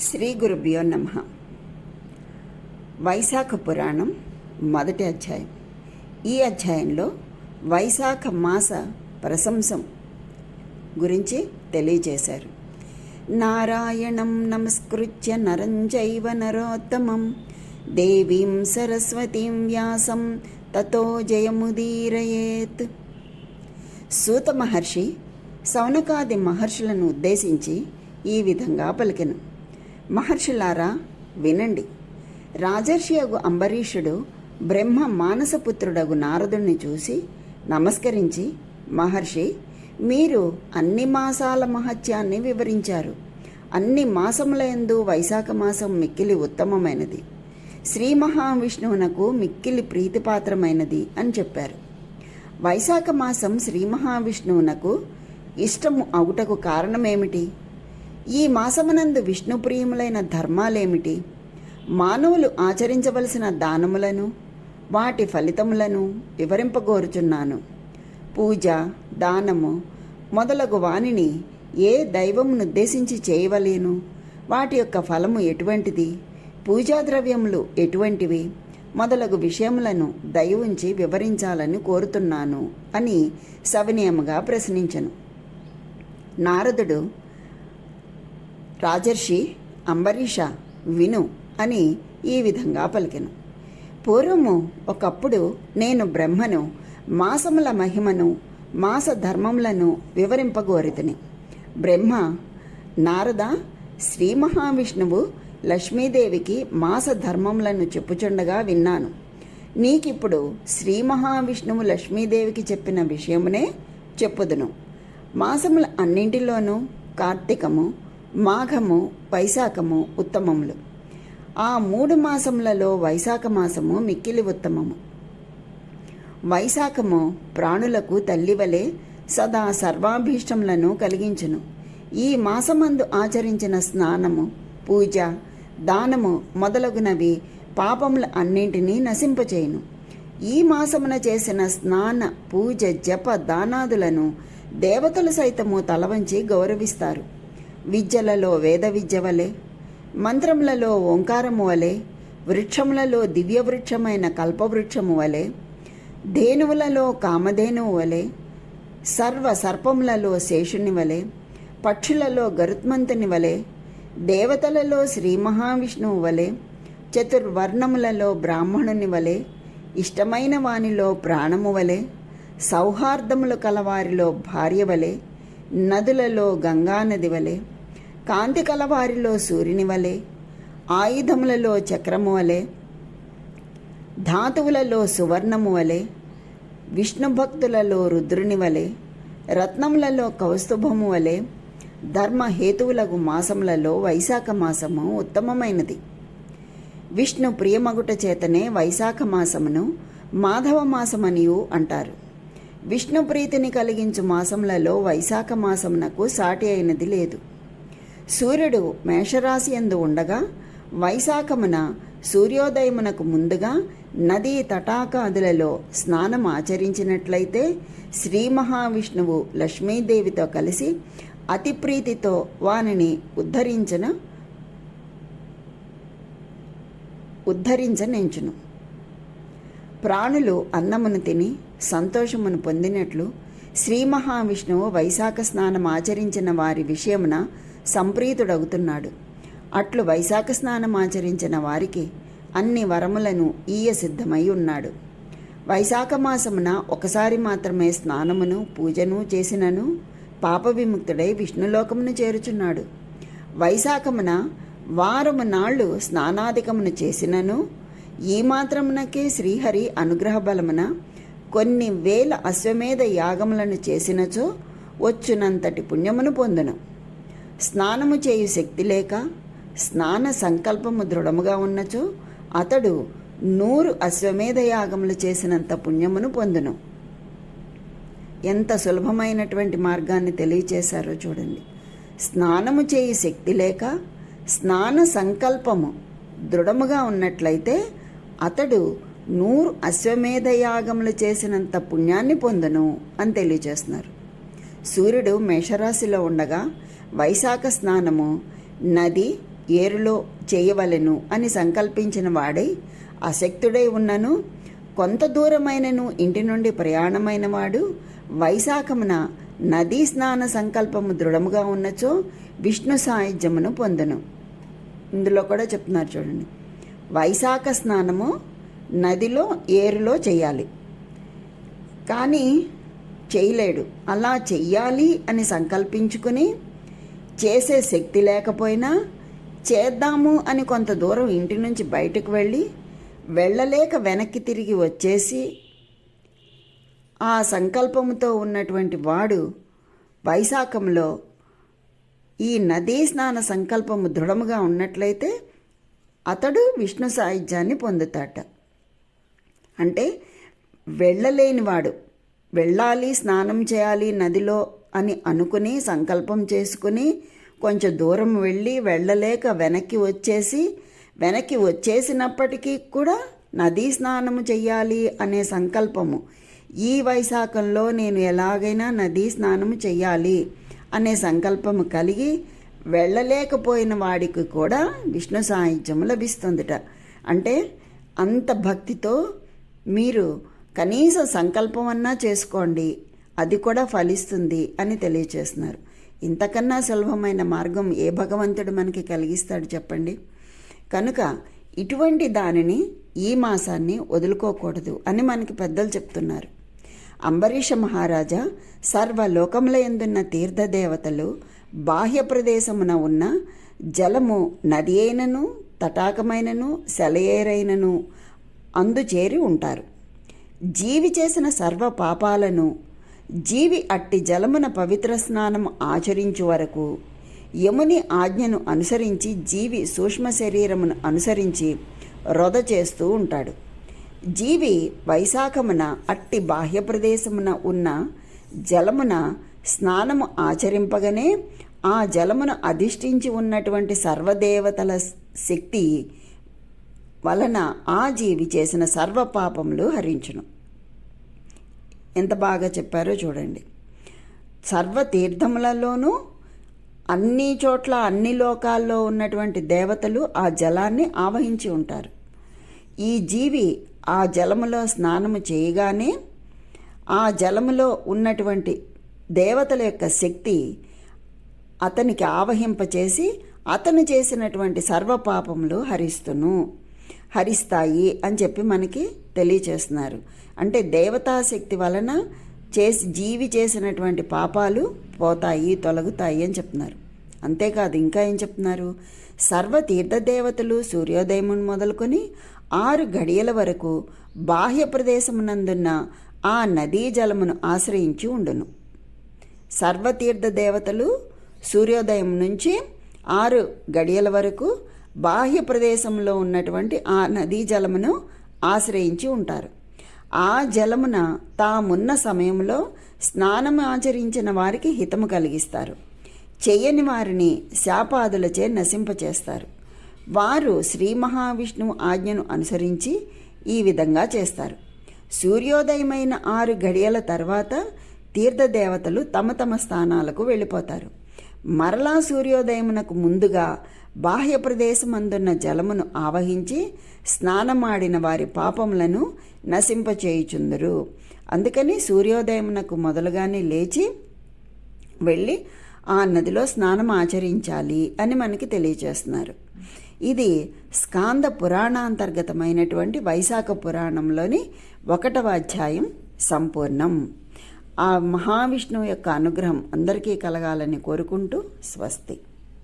శ్రీ గురుభ్యో నమః. వైశాఖ పురాణం మొదటి అధ్యాయం. ఈ అధ్యాయంలో వైశాఖ మాస ప్రశంసం గురించి తెలియజేశారు. నారాయణం నమస్కృత్య నరం చైవ నరోత్తమం దేవీం సరస్వతీం వ్యాసం తతో జయముదీరయేత్. సూత మహర్షి సౌనకాది మహర్షులను ఉద్దేశించి ఈ విధంగా పలికెను. మహర్షులారా వినండి. రాజర్షియగు అంబరీషుడు బ్రహ్మ మానసపుత్రుడగు నారదుణ్ణి చూసి నమస్కరించి, మహర్షి, మీరు అన్ని మాసాల మహత్యాన్ని వివరించారు. అన్ని మాసములందు వైశాఖ మాసం మిక్కిలి ఉత్తమమైనది, శ్రీ మహావిష్ణువునకు మిక్కిలి ప్రీతిపాత్రమైనది అని చెప్పారు. వైశాఖ మాసం శ్రీ మహావిష్ణువునకు ఇష్టము అవుటకు కారణమేమిటి? ఈ మాసమునందు విష్ణుప్రియములైన ధర్మాలేమిటి? మానవులు ఆచరించవలసిన దానములను వాటి ఫలితములను వివరింపగోరుచున్నాను. పూజ, దానము మొదలగు వానిని ఏ దైవమునుద్దేశించి చేయవలేను? వాటి యొక్క ఫలము ఎటువంటిది? పూజాద్రవ్యములు ఎటువంటివి? మొదలగు విషయములను దయవుంచి వివరించాలని కోరుతున్నాను అని సవినయముగా ప్రశ్నించెను. నారదుడు, రాజర్షి అంబరీష విను అని ఈ విధంగా పలికెను. పూర్వము ఒకప్పుడు నేను బ్రహ్మను మాసముల మహిమను మాస ధర్మములను వివరింపగోరితిని. బ్రహ్మ, నారద, శ్రీ మహావిష్ణువు లక్ష్మీదేవికి మాస ధర్మములను చెప్పుచుండగా విన్నాను. నీకిప్పుడు శ్రీ మహావిష్ణువు లక్ష్మీదేవికి చెప్పిన విషయమునే చెప్పుదును. మాసముల అన్నింటిలోనూ కార్తీకము, మాఘము, వైశాఖము ఉత్తమములు. ఆ 3 మాసములలో వైశాఖ మాసము మిక్కిలి ఉత్తమము. వైశాఖము ప్రాణులకు తల్లివలే సదా సర్వాభీష్టములను కలిగించును. ఈ మాసమందు ఆచరించిన స్నానము, పూజ, దానము మొదలగునవి పాపముల అన్నింటినీ నశింపచేయును. ఈ మాసమున చేసిన స్నాన, పూజ, జప, దానాదులను దేవతలు సైతము తలవంచి గౌరవిస్తారు. విద్యలలో వేద విద్య వలె, మంత్రములలో ఓంకారము వలె, వృక్షములలో దివ్య వృక్షమైన కల్పవృక్షము వలె, ధేనువులలో కామధేనువు వలె, సర్వ సర్పములలో శేషుని వలె, పక్షులలో గరుత్మంతుని వలె, దేవతలలో శ్రీ మహావిష్ణువు వలె, చతుర్వర్ణములలో బ్రాహ్మణుని వలె, ఇష్టమైన వానిలో ప్రాణము వలె, సౌహార్దములు కలవారిలో భార్య వలె, నదులలో గంగానది వలె, కాంతి కలవారిలో సూర్యుని వలె, ఆయుధములలో చక్రము వలె, ధాతువులలో సువర్ణము వలె, విష్ణుభక్తులలో రుద్రుని వలె, రత్నములలో కౌస్తుభము వలె, ధర్మహేతువులకు మాసములలో వైశాఖ మాసము ఉత్తమమైనది. విష్ణు ప్రియమగుట చేతనే వైశాఖ మాసమును మాధవ మాసమనియు అంటారు. విష్ణు ప్రీతిని కలిగించు మాసములలో వైశాఖ మాసమునకు సాటి అయినది లేదు. సూర్యుడు మేషరాశి యందు ఉండగా వైశాఖమున సూర్యోదయమునకు ముందుగా నదీ తటాకాదులలో స్నానం ఆచరించినట్లయితే శ్రీ మహావిష్ణువు లక్ష్మీదేవితో కలిసి అతి ప్రీతితో వానిని ఉద్ధరించనించును. ప్రాణులు అన్నమును తిని సంతోషమును పొందినట్లు శ్రీ మహావిష్ణువు వైశాఖ స్నానం ఆచరించిన వారి విషయమున సంప్రీతుడవుతున్నాడు. అట్లు వైశాఖ స్నానం ఆచరించిన వారికి అన్ని వరములను ఈయ సిద్ధమై ఉన్నాడు. వైశాఖ మాసమున ఒకసారి మాత్రమే స్నానమును పూజను చేసినను పాప విముక్తుడై విష్ణులోకమును చేరుచున్నాడు. వైశాఖమున వారము నాళ్ళు స్నానాధికమును చేసినను ఈ మాత్రమునకే శ్రీహరి అనుగ్రహ బలమున కొన్ని వేల అశ్వమేధ యాగములను చేసినచో వచ్చునంతటి పుణ్యమును పొందును. స్నానము చేయు శక్తి లేక స్నాన సంకల్పము దృఢముగా ఉన్నచో అతడు 100 అశ్వమేధ యాగములు చేసినంత పుణ్యమును పొందును. ఎంత సులభమైనటువంటి మార్గాన్ని తెలియచేశారో చూడండి. స్నానము చేయు శక్తి లేక స్నాన సంకల్పము దృఢముగా ఉన్నట్లయితే అతడు 100 అశ్వమేధ యాగములు చేసినంత పుణ్యాన్ని పొందును అని తెలియజేస్తున్నారు. సూర్యుడు మేషరాశిలో ఉండగా వైశాఖ స్నానము నది, ఏరులో చేయవలెను అని సంకల్పించిన వాడై అశక్తుడై ఉన్నను కొంత దూరమైనను ఇంటి నుండి ప్రయాణమైన వాడు వైశాఖమున నదీ స్నాన సంకల్పము దృఢముగా ఉన్నచో విష్ణు సాయుధ్యమును పొందును. ఇందులో కూడా చెప్తున్నారు చూడండి, వైశాఖ స్నానము నదిలో ఏరులో చేయాలి, కానీ చేయలేడు. అలా చెయ్యాలి అని సంకల్పించుకుని చేసే శక్తి లేకపోయినా చేద్దాము అని కొంత దూరం ఇంటి నుంచి బయటకు వెళ్ళలేక వెనక్కి తిరిగి వచ్చేసి ఆ సంకల్పముతో ఉన్నటువంటి వాడు వైశాఖంలో ఈ నదీ స్నాన సంకల్పము దృఢముగా ఉన్నట్లయితే అతడు విష్ణు సాయుధ్యాన్ని పొందుతాట. అంటే వెళ్ళలేనివాడు వెళ్ళాలి, స్నానం చేయాలి నదిలో అని అనుకుని సంకల్పం చేసుకుని కొంచెం దూరం వెళ్ళలేక వెనక్కి వచ్చేసినప్పటికీ కూడా నదీ స్నానము చెయ్యాలి అనే సంకల్పము, ఈ వైశాఖంలో నేను ఎలాగైనా నదీ స్నానము చెయ్యాలి అనే సంకల్పము కలిగి వెళ్ళలేకపోయిన వాడికి కూడా విష్ణు సాయుధ్యము లభిస్తుందిట. అంటే అంత భక్తితో మీరు కనీసం సంకల్పం అన్నా చేసుకోండి, అది కూడా ఫలిస్తుంది అని తెలియచేస్తున్నారు. ఇంతకన్నా సులభమైన మార్గం ఏ భగవంతుడు మనకి కలిగిస్తాడు చెప్పండి? కనుక ఇటువంటి దానిని, ఈ మాసాన్ని వదులుకోకూడదు అని మనకి పెద్దలు చెప్తున్నారు. అంబరీష మహారాజా సర్వలోకముల యందున్న తీర్థదేవతలు బాహ్య ప్రదేశమున ఉన్న జలము నది అయినను తటాకమైనను సెలయేరైనను అందుచేరి ఉంటారు. జీవి చేసిన సర్వ పాపాలను జీవి అట్టి జలమున పవిత్ర స్నానం ఆచరించు వరకు యముని ఆజ్ఞను అనుసరించి జీవి సూక్ష్మ శరీరమును అనుసరించి రొద చేస్తూ ఉంటాడు. జీవి వైశాఖమున అట్టి బాహ్య ప్రదేశమున ఉన్న జలమున స్నానము ఆచరింపగానే ఆ జలమును అధిష్ఠించి ఉన్నటువంటి సర్వదేవతల శక్తి వలన ఆ జీవి చేసిన సర్వ పాపములు హరించును. ఎంత బాగా చెప్పారో చూడండి. సర్వ తీర్థములలోనూ అన్ని చోట్ల అన్ని లోకాల్లో ఉన్నటువంటి దేవతలు ఆ జలాన్ని ఆవహించి ఉంటారు. ఈ జీవి ఆ జలములో స్నానము చేయగానే ఆ జలములో ఉన్నటువంటి దేవతల యొక్క శక్తి అతనికి ఆవహింపచేసి అతను చేసినటువంటి సర్వపాపములు హరిస్తాయి అని చెప్పి మనకి తెలియచేస్తున్నారు. అంటే దేవతాశక్తి వలన జీవి చేసినటువంటి పాపాలు పోతాయి, తొలగుతాయి అని చెప్తున్నారు. అంతేకాదు ఇంకా ఏం చెప్తున్నారు? సర్వ తీర్థదేవతలు సూర్యోదయం మొదలుకొని 6 గడియల వరకు బాహ్య ప్రదేశమునందున్న ఆ నదీ జలమును ఆశ్రయించి ఉండును. సర్వతీర్థ దేవతలు సూర్యోదయం నుంచి 6 గడియల వరకు బాహ్య ప్రదేశంలో ఉన్నటువంటి ఆ నదీ జలమును ఆశ్రయించి ఉంటారు. ఆ జలమున తామున్న సమయంలో స్నానం ఆచరించిన వారికి హితము కలిగిస్తారు, చెయ్యని వారిని శాపాదులచే నశింపచేస్తారు. వారు శ్రీ మహావిష్ణువు ఆజ్ఞను అనుసరించి ఈ విధంగా చేస్తారు. సూర్యోదయమైన 6 గడియల తర్వాత తీర్థదేవతలు తమ తమ స్థానాలకు వెళ్ళిపోతారు. మరలా సూర్యోదయమునకు ముందుగా బాహ్య ప్రదేశమందున్న జలమును ఆవహించి స్నానమాడిన వారి పాపములను నశింపచేయుచుందురు. అందుకని సూర్యోదయమునకు మొదలుగానే లేచి వెళ్ళి ఆ నదిలో స్నానం ఆచరించాలి అని మనకి తెలియచేస్తున్నారు. ఇది స్కాంద పురాణాంతర్గతమైనటువంటి వైశాఖ పురాణంలోని 1వ అధ్యాయం సంపూర్ణం. ఆ మహావిష్ణువు యొక్క అనుగ్రహం అందరికీ కలగాలని కోరుకుంటూ స్వస్తి.